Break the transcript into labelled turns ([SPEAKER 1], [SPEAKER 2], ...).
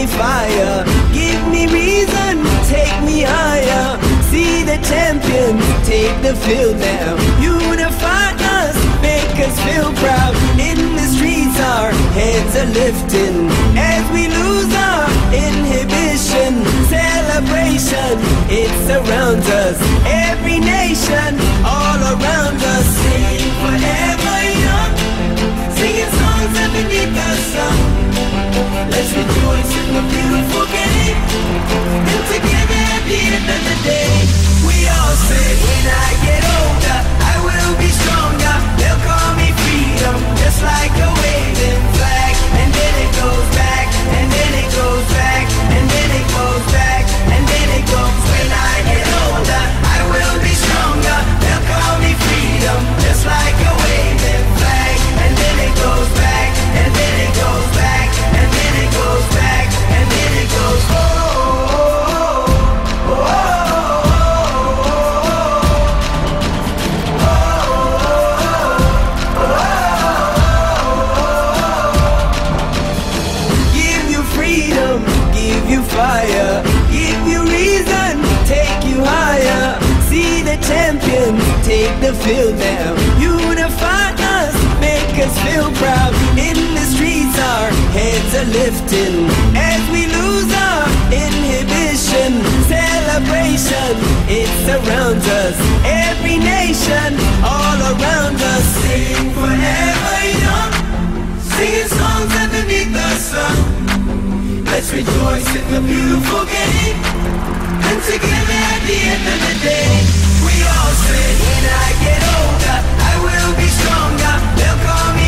[SPEAKER 1] me fire. Give me reason, take me higher. See the champions, take the field now. Unify us, make us feel proud. In the streets our heads are lifting as we lose our inhibition. Celebration, it surrounds us. Every nation, all around us. Sing forever young, singing songs underneath the sun. Let's rejoice in the beautiful game, and together at the end of the day, we all say, when I get older, I will be stronger. They'll call me freedom, just like a waving flag. And then it goes back, and then it goes back, and then it goes back, and then it goes. When I get older, I will be stronger. They'll call me freedom, just like a waving flag. And then it goes back, and then it goes back, and then it goes back, and then it goes. Oh, oh, oh, fire, give you reason, take you higher. See the champions, take the field now. Unify us, make us feel proud. In the streets our heads are lifting as we lose our inhibition. Celebration, it surrounds us. Every nation, all around us. Sing forever young, singing songs underneath the sun. Let's rejoice in the beautiful game, and together at the end of the day, we all say, when I get older, I will be stronger. They'll call me